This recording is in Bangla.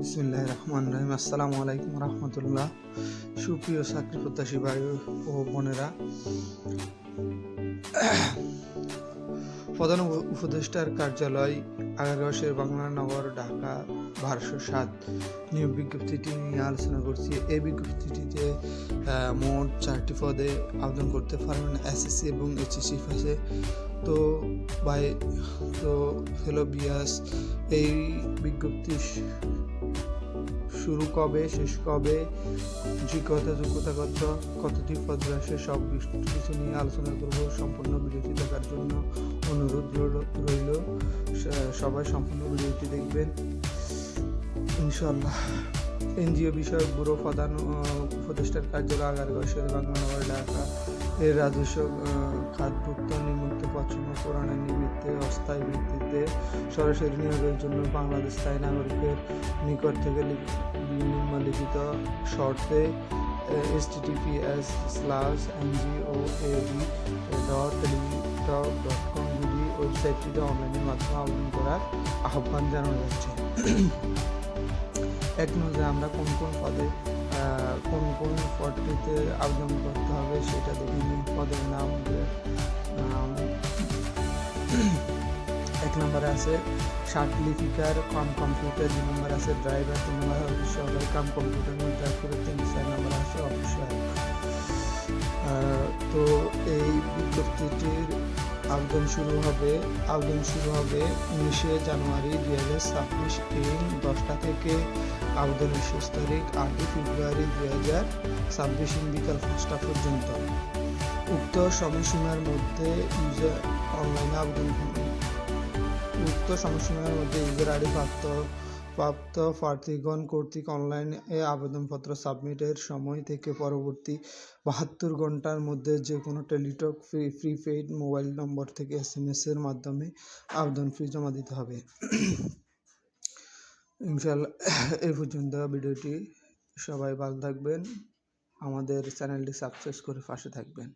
বিসমিল্লাহির রহমানির রহিম। আসসালামু আলাইকুম রহমতুল্লাহ। সুপ্রিয় চাকরি প্রত্যাশী ভাই ও বোনেরা, প্রধান উপদেষ্টার কার্যালয়, আগারগাঁও শের বাংলা নগর, ঢাকা 1207 নিয়োগ বিজ্ঞপ্তিটি নিয়ে আলোচনা করছি। এই বিজ্ঞপ্তিটিতে মোট 4টি পদে আবেদন করতে পারবেন। এসএসসি এবং এইচএসসি পাশে তো ভাই তো হ্যালো বিয়াস, এই বিজ্ঞপ্তি শুরু কবে, শেষ কবে, যোগ্যতা কতটি পদ রয়েছে, সব কিছু নিয়ে আলোচনা করব। সম্পূর্ণ ভিডিওটি দেখার জন্য অনুরোধ রইল, সবাই সম্পূর্ণ ভিডিওটি দেখবেন ইনশাআল্লাহ। এনজিও বিষয়ক ব্যুরো, প্রধান উপদেষ্টার কার্যালয়, আগারগাঁও শের বাংলা নগর, ঢাকা এর রাজস্ব খাতভুক্ত নিম্নোক্ত পশ্চিম পুরাণের নিমিত্তে অস্থায়ী ভিত্তিতে সরাসরি নিয়োগের জন্য বাংলাদেশ স্থায়ী নাগরিকের নিকট থেকে নিম্নলিখিত শর্তে https://ngoab.teletalk.com ওয়েবসাইটটিতে অনলাইনের মাধ্যমে আবেদন করার আহ্বান জানানো যাচ্ছে। এক নজরে আমরা কোন পদে কোন পদটিতে আবেদন করতে হবে সেটা দেখে নিই। পদের নাম, এক নম্বরে আছে শার্ট লিপিকার কাম কম্পিউটার, 2 নম্বরে আছে ড্রাইভার, 3 নম্বরে অফিস সহকারী কাম কম্পিউটার মনিটর করে, 4 নম্বরে আছে অফিস সহায়ক। তো এই বিজ্ঞপ্তিটির আবেদন শুরু হবে 19শে জানুয়ারি 2026 দিন 10টা থেকে। আবেদনের শেষ তারিখ 8 ফেব্রুয়ারি 2026 বিকাল 5টা পর্যন্ত। উক্ত সময়সীমার মধ্যে ইউজার আইডি প্রাপ্ত প্রার্থীগণ কর্তৃক অনলাইনে আবেদনপত্র সাবমিটের সময় থেকে পরবর্তী 72 ঘন্টার মধ্যে যে কোনো টেলিটক প্রিপেইড মোবাইল নম্বর থেকে SMS এর মাধ্যমে আবেদন ফি জমা দিতে হবে। ইনশাআল্লাহ এই পর্যন্ত ভিডিওটি। সবাই ভালো থাকবেন, আমাদের চ্যানেলটি সাবস্ক্রাইব করে পাশে থাকবেন।